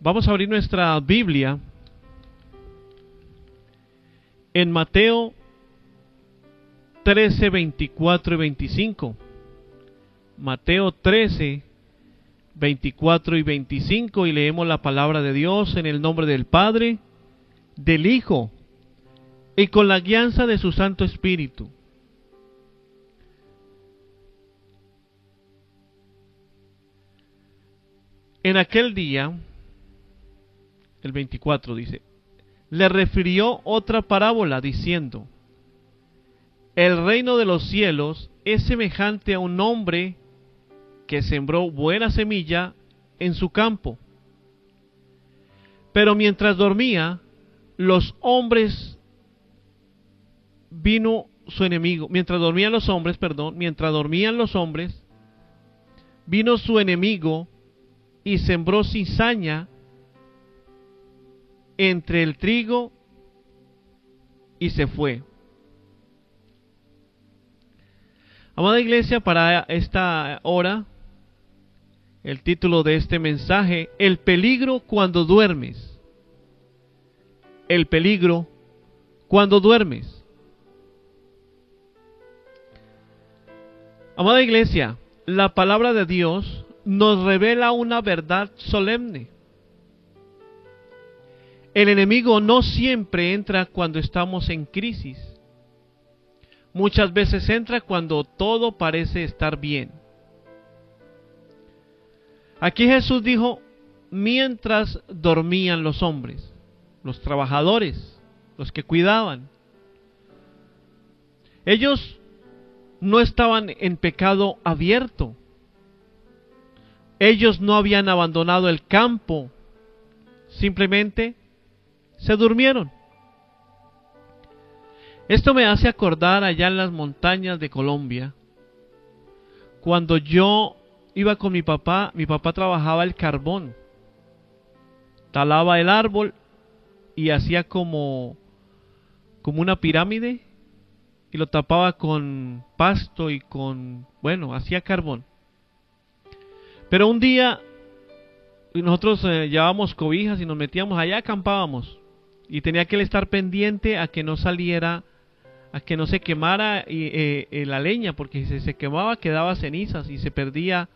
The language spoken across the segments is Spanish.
Vamos a abrir nuestra Biblia en Mateo 13, 24 y 25. Mateo 13, 24 y 25, y leemos la palabra de Dios en el nombre del Padre, del Hijo, y con la guianza de su Santo Espíritu. En aquel día, el 24 dice, le refirió otra parábola diciendo: el reino de los cielos es semejante a un hombre que sembró buena semilla en su campo. Pero mientras dormían los hombres, vino su enemigo. Mientras dormían los hombres, vino su enemigo y sembró cizaña entre el trigo y se fue. Amada iglesia, para esta hora, el título de este mensaje: el peligro cuando duermes. El peligro cuando duermes. Amada iglesia, la palabra de Dios nos revela una verdad solemne. El enemigo no siempre entra cuando estamos en crisis. Muchas veces entra cuando todo parece estar bien. Aquí Jesús dijo: mientras dormían los hombres, los trabajadores, los que cuidaban. Ellos no estaban en pecado abierto. Ellos no habían abandonado el campo. Simplemente se durmieron. Esto me hace acordar allá en las montañas de Colombia, cuando yo iba con mi papá trabajaba el carbón, talaba el árbol y hacía como una pirámide y lo tapaba con pasto y hacía carbón. Pero un día nosotros llevábamos cobijas y nos metíamos allá, acampábamos, y tenía que estar pendiente a que no saliera, a que no se quemara la leña, porque si se quemaba quedaba cenizas y se perdía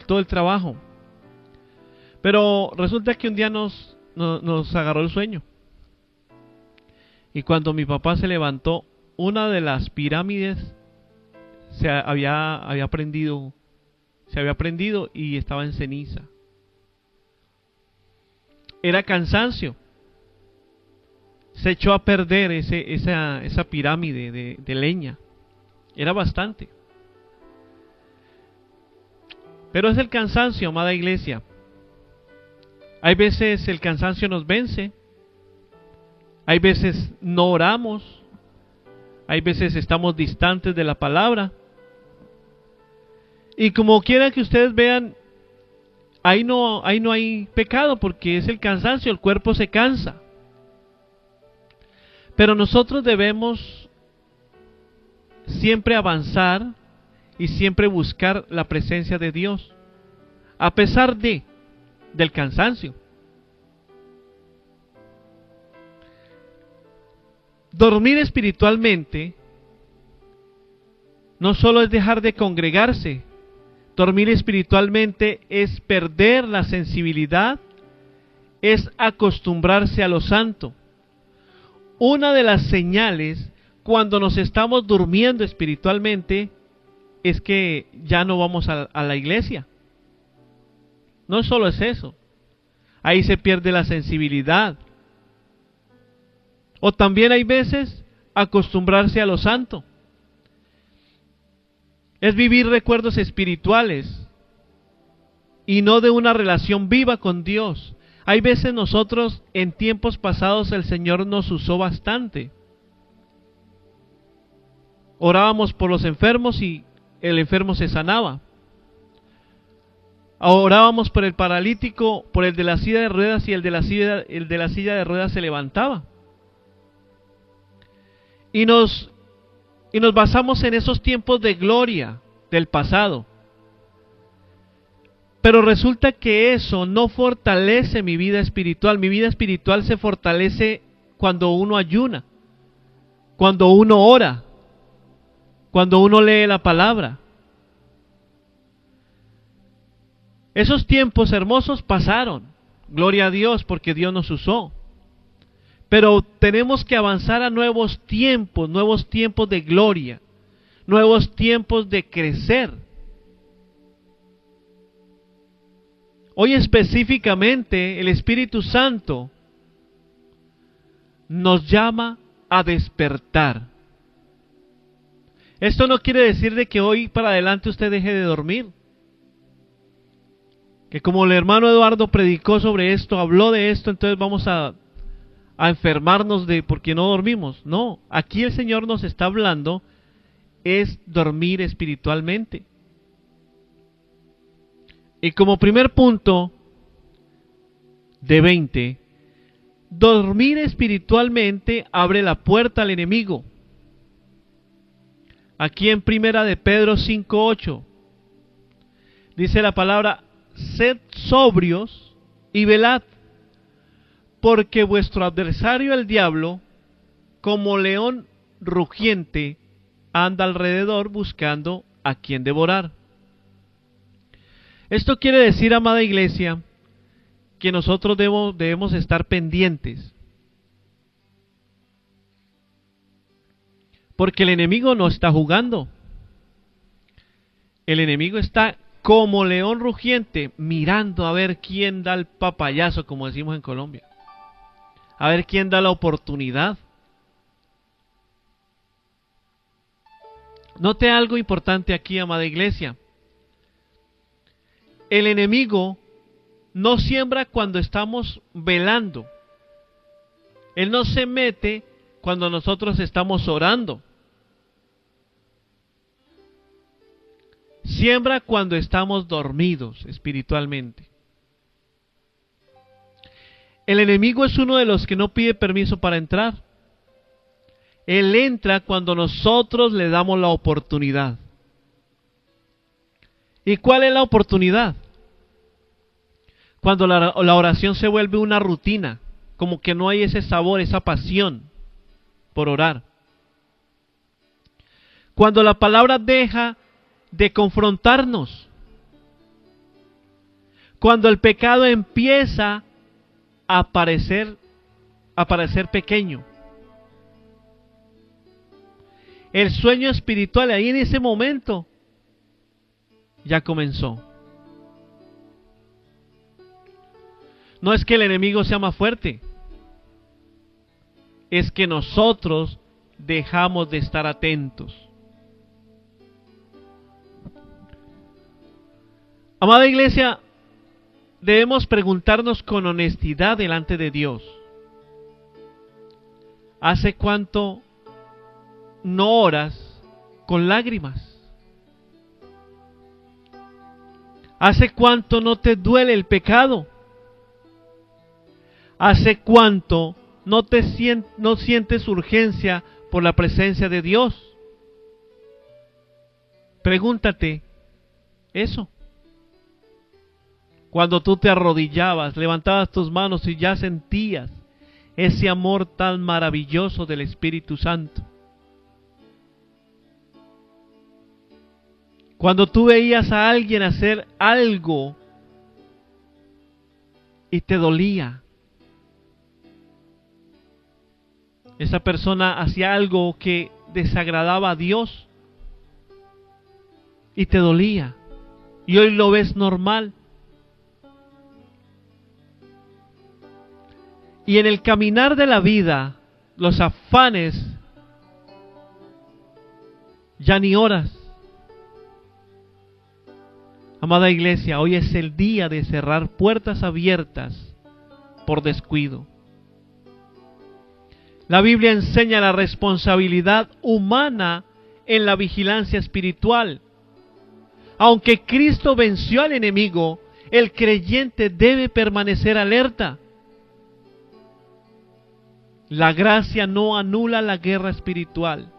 todo el trabajo. Pero resulta que un día nos agarró el sueño, y cuando mi papá se levantó, una de las pirámides se había prendido y estaba en ceniza. Era cansancio. Se echó a perder esa pirámide de leña. Era bastante. Pero es el cansancio, amada iglesia. Hay veces el cansancio nos vence. Hay veces no oramos. Hay veces estamos distantes de la palabra. Y como quiera que ustedes vean, ahí no hay pecado, porque es el cansancio, el cuerpo se cansa. Pero nosotros debemos siempre avanzar y siempre buscar la presencia de Dios, a pesar del cansancio. Dormir espiritualmente no solo es dejar de congregarse. Dormir espiritualmente es perder la sensibilidad, es acostumbrarse a lo santo. Una de las señales cuando nos estamos durmiendo espiritualmente es que ya no vamos a la iglesia. No solo es eso, ahí se pierde la sensibilidad. O también hay veces acostumbrarse a lo santo. Es vivir recuerdos espirituales y no de una relación viva con Dios. Hay veces nosotros, en tiempos pasados, el Señor nos usó bastante. Orábamos por los enfermos y el enfermo se sanaba. Orábamos por el paralítico, por el de la silla de ruedas, y el de la silla de ruedas se levantaba. Y nos basamos en esos tiempos de gloria del pasado. Pero resulta que eso no fortalece mi vida espiritual. Mi vida espiritual se fortalece cuando uno ayuna, cuando uno ora, cuando uno lee la palabra. Esos tiempos hermosos pasaron, gloria a Dios, porque Dios nos usó. Pero tenemos que avanzar a nuevos tiempos de gloria, nuevos tiempos de crecer. Hoy específicamente el Espíritu Santo nos llama a despertar. Esto no quiere decir de que hoy para adelante usted deje de dormir. Que como el hermano Eduardo predicó sobre esto, habló de esto, entonces vamos a enfermarnos de porque no dormimos. No, aquí el Señor nos está hablando es dormir espiritualmente. Y como primer punto de 20, dormir espiritualmente abre la puerta al enemigo. Aquí en Primera de Pedro 5:8 dice la palabra: sed sobrios y velad, porque vuestro adversario el diablo, como león rugiente, anda alrededor buscando a quien devorar. Esto quiere decir, amada iglesia, que nosotros debemos estar pendientes. Porque el enemigo no está jugando. El enemigo está como león rugiente, mirando a ver quién da el papayazo, como decimos en Colombia. A ver quién da la oportunidad. Note algo importante aquí, amada iglesia. El enemigo no siembra cuando estamos velando. Él no se mete cuando nosotros estamos orando. Siembra cuando estamos dormidos espiritualmente. El enemigo es uno de los que no pide permiso para entrar. Él entra cuando nosotros le damos la oportunidad. ¿Y cuál es la oportunidad? Cuando la oración se vuelve una rutina, como que no hay ese sabor, esa pasión por orar. Cuando la palabra deja de confrontarnos. Cuando el pecado empieza a aparecer pequeño. El sueño espiritual ahí en ese momento ya comenzó. No es que el enemigo sea más fuerte, es que nosotros dejamos de estar atentos. Amada iglesia, debemos preguntarnos con honestidad delante de Dios: ¿hace cuánto no oras con lágrimas? ¿Hace cuánto no te duele el pecado? ¿Hace cuánto no sientes urgencia por la presencia de Dios? Pregúntate eso. Cuando tú te arrodillabas, levantabas tus manos y ya sentías ese amor tan maravilloso del Espíritu Santo. Cuando tú veías a alguien hacer algo y te dolía. Esa persona hacía algo que desagradaba a Dios y te dolía. Y hoy lo ves normal. Y en el caminar de la vida, los afanes, ya ni oras. Amada iglesia, hoy es el día de cerrar puertas abiertas por descuido. La Biblia enseña la responsabilidad humana en la vigilancia espiritual. Aunque Cristo venció al enemigo, el creyente debe permanecer alerta. La gracia no anula la guerra espiritual.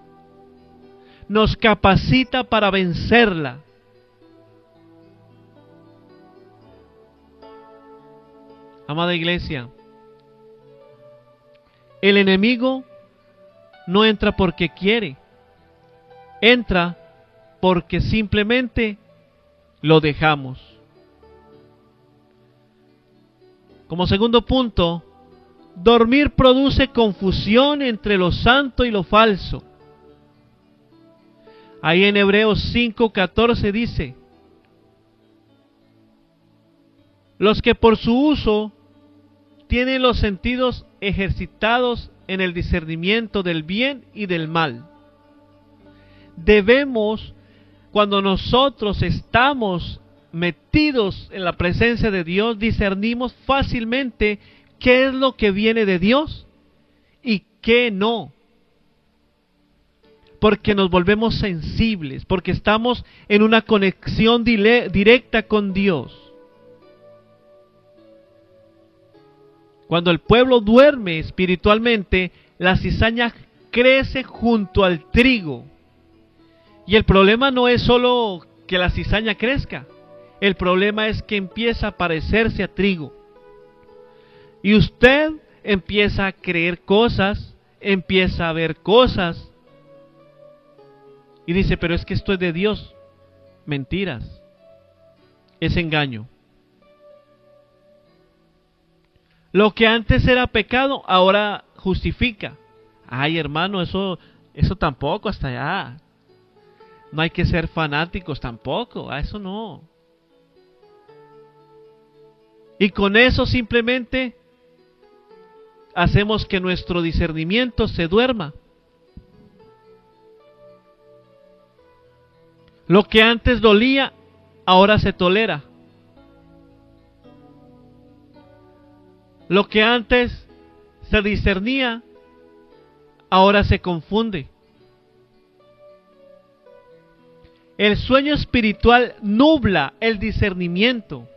Nos capacita para vencerla. Amada iglesia, el enemigo no entra porque quiere, entra porque simplemente lo dejamos. Como segundo punto, dormir produce confusión entre lo santo y lo falso. Ahí en Hebreos 5:14 dice: los que por su uso tienen los sentidos ejercitados en el discernimiento del bien y del mal. Debemos, cuando nosotros estamos metidos en la presencia de Dios, discernimos fácilmente qué es lo que viene de Dios y qué no. Porque nos volvemos sensibles, porque estamos en una conexión directa con Dios. Cuando el pueblo duerme espiritualmente, la cizaña crece junto al trigo. Y el problema no es solo que la cizaña crezca, el problema es que empieza a parecerse a trigo. Y usted empieza a creer cosas, empieza a ver cosas, y dice, pero es que esto es de Dios. Mentiras, es engaño. Lo que antes era pecado, ahora justifica. Ay, hermano, eso tampoco, hasta allá. No hay que ser fanáticos tampoco, a eso no. Y con eso simplemente hacemos que nuestro discernimiento se duerma. Lo que antes dolía, ahora se tolera. Lo que antes se discernía, ahora se confunde. El sueño espiritual nubla el discernimiento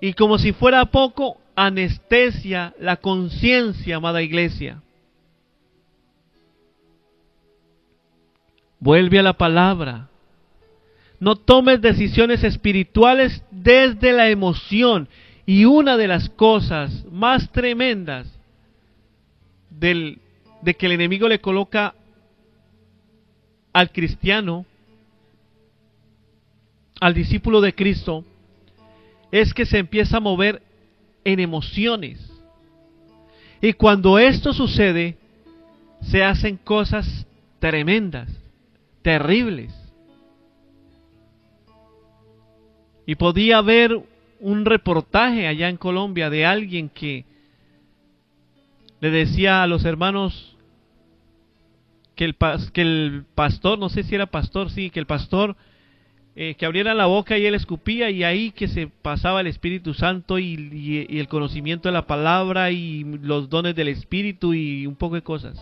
y, como si fuera poco, anestesia la conciencia, amada iglesia. Vuelve a la palabra. No tomes decisiones espirituales desde la emoción. Y una de las cosas más tremendas de que el enemigo le coloca al cristiano, al discípulo de Cristo, es que se empieza a mover en emociones. Y cuando esto sucede, se hacen cosas tremendas, terribles. Y podía haber un reportaje allá en Colombia de alguien que le decía a los hermanos que el pastor, no sé si era pastor, sí, que el pastor que abriera la boca y él escupía, y ahí que se pasaba el Espíritu Santo y el conocimiento de la palabra y los dones del Espíritu y un poco de cosas.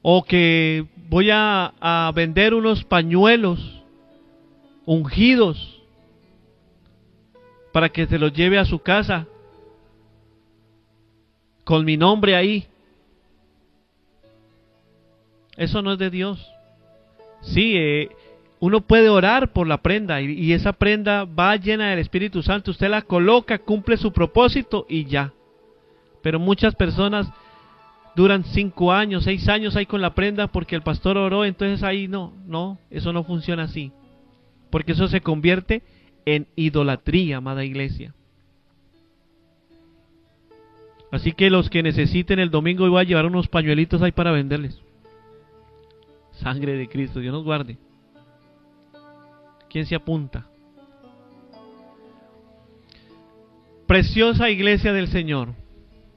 O que voy a vender unos pañuelos ungidos para que se los lleve a su casa con mi nombre ahí. Eso no es de Dios. Sí, uno puede orar por la prenda y esa prenda va llena del Espíritu Santo. Usted la coloca, cumple su propósito y ya. Pero muchas personas duran 5 años, 6 años ahí con la prenda porque el pastor oró, entonces ahí no, eso no funciona así. Porque eso se convierte en idolatría, amada iglesia. Así que los que necesiten el domingo, voy a llevar unos pañuelitos ahí para venderles. Sangre de Cristo, Dios nos guarde. ¿Quién se apunta? Preciosa iglesia del Señor,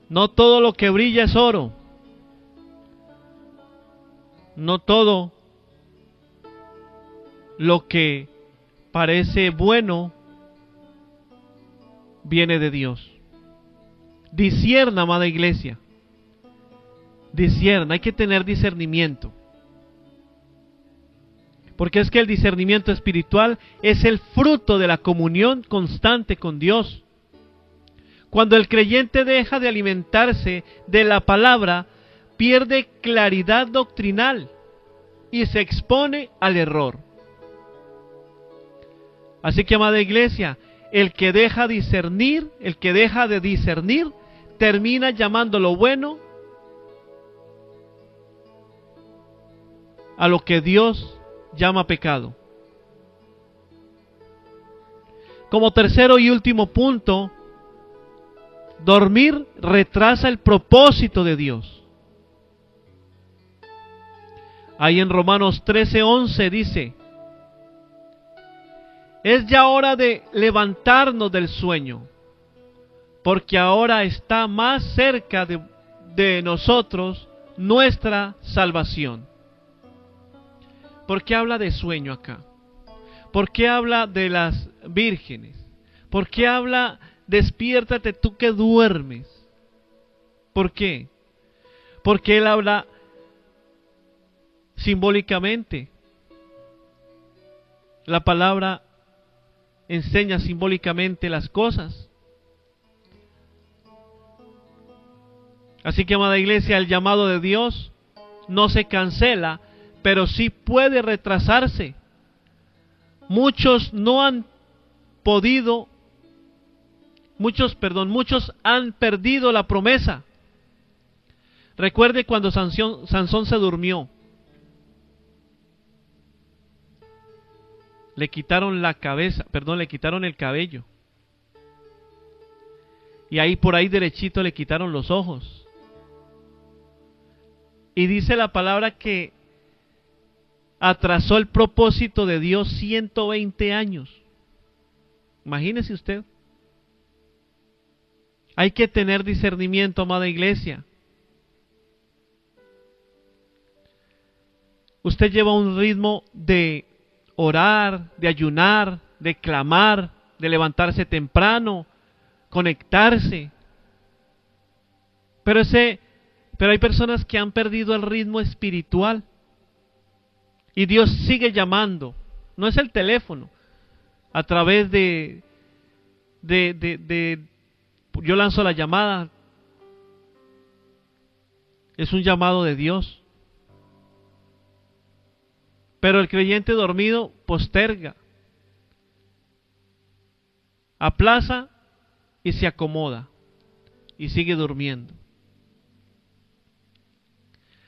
no todo lo que brilla es oro. No todo lo que parece bueno viene de Dios. Discierna, amada iglesia. Discierna, hay que tener discernimiento. Porque es que el discernimiento espiritual es el fruto de la comunión constante con Dios. Cuando el creyente deja de alimentarse de la palabra, pierde claridad doctrinal y se expone al error. Así que, amada iglesia, el que deja discernir, el que deja de discernir, termina llamando lo bueno a lo que Dios llama pecado. Como tercero y último punto, dormir retrasa el propósito de Dios. Ahí en Romanos 13:11 dice: es ya hora de levantarnos del sueño, porque ahora está más cerca de nosotros nuestra salvación. ¿Por qué habla de sueño acá? ¿Por qué habla de las vírgenes? ¿Por qué habla despiértate tú que duermes? ¿Por qué? Porque él habla simbólicamente. La palabra enseña simbólicamente las cosas. Así que, amada iglesia, el llamado de Dios no se cancela, pero sí puede retrasarse. Muchos no han podido, muchos han perdido la promesa. Recuerde cuando Sansón se durmió. Le quitaron la cabeza, le quitaron el cabello. Y ahí por ahí derechito le quitaron los ojos. Y dice la palabra que atrasó el propósito de Dios 120 años. Imagínese usted. Hay que tener discernimiento, amada iglesia. Usted lleva un ritmo de orar, de ayunar, de clamar, de levantarse temprano, conectarse. Pero hay personas que han perdido el ritmo espiritual. Y Dios sigue llamando. No es el teléfono. A través yo lanzo la llamada. Es un llamado de Dios. Pero el creyente dormido posterga, aplaza y se acomoda y sigue durmiendo.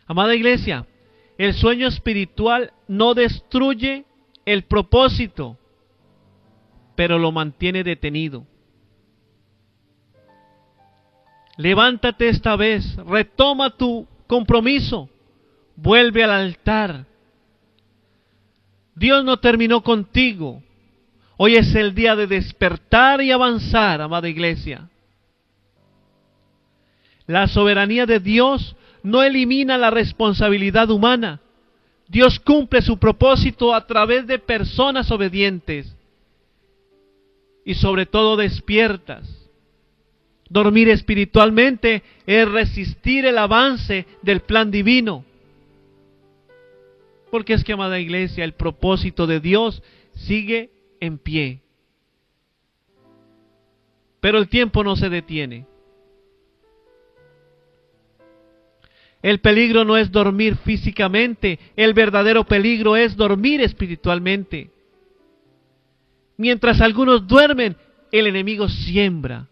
Amada iglesia, el sueño espiritual no destruye el propósito, pero lo mantiene detenido. Levántate esta vez, retoma tu compromiso, vuelve al altar. Dios no terminó contigo. Hoy es el día de despertar y avanzar, amada iglesia. La soberanía de Dios no elimina la responsabilidad humana. Dios cumple su propósito a través de personas obedientes y sobre todo despiertas. Dormir espiritualmente es resistir el avance del plan divino. Porque es que, amada iglesia, el propósito de Dios sigue en pie. Pero el tiempo no se detiene. El peligro no es dormir físicamente, el verdadero peligro es dormir espiritualmente. Mientras algunos duermen, el enemigo siembra.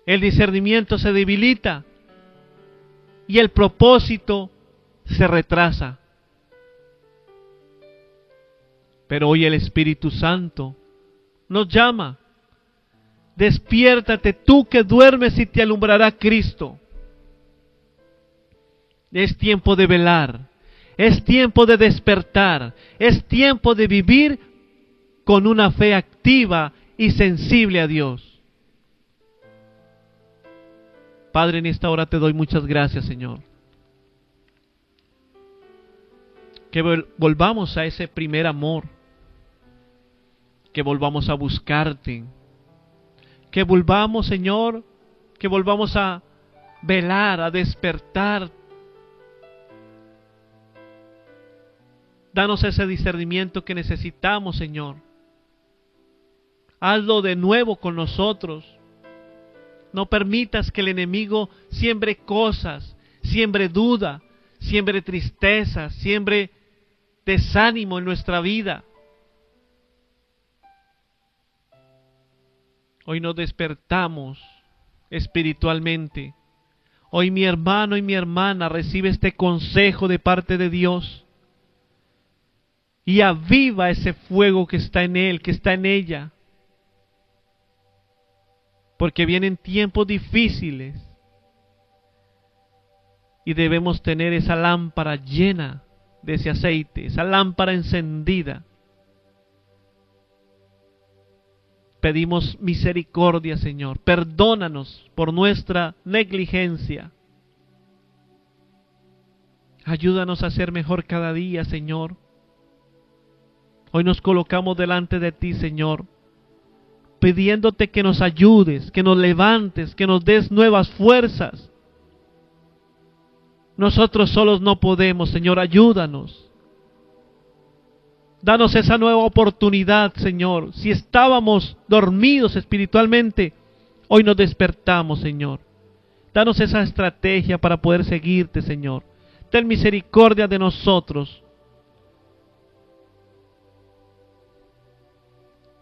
El discernimiento se debilita y el propósito se retrasa. Pero hoy el Espíritu Santo nos llama. Despiértate tú que duermes y te alumbrará Cristo. Es tiempo de velar, es tiempo de despertar, es tiempo de vivir con una fe activa y sensible a Dios. Padre, en esta hora te doy muchas gracias, Señor. Que volvamos a ese primer amor, que volvamos a buscarte, que volvamos, Señor, que volvamos a velar, a despertar. Danos ese discernimiento que necesitamos, Señor. Hazlo de nuevo con nosotros. No permitas que el enemigo siembre cosas, siembre duda, siembre tristeza, siembre desánimo en nuestra vida. Hoy nos despertamos espiritualmente. Hoy mi hermano y mi hermana recibe este consejo de parte de Dios. Y aviva ese fuego que está en él, que está en ella. Porque vienen tiempos difíciles. Y debemos tener esa lámpara llena de ese aceite, esa lámpara encendida. Pedimos misericordia, Señor. Perdónanos por nuestra negligencia. Ayúdanos a ser mejor cada día, Señor. Hoy nos colocamos delante de ti, Señor, pidiéndote que nos ayudes, que nos levantes, que nos des nuevas fuerzas. Nosotros solos no podemos, Señor, ayúdanos. Danos esa nueva oportunidad, Señor. Si estábamos dormidos espiritualmente, hoy nos despertamos, Señor. Danos esa estrategia para poder seguirte, Señor. Ten misericordia de nosotros.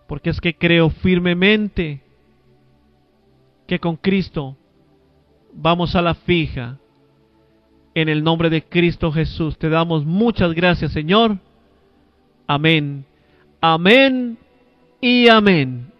Porque es que creo firmemente que con Cristo vamos a la fija. En el nombre de Cristo Jesús te damos muchas gracias, Señor. Amén, amén y amén.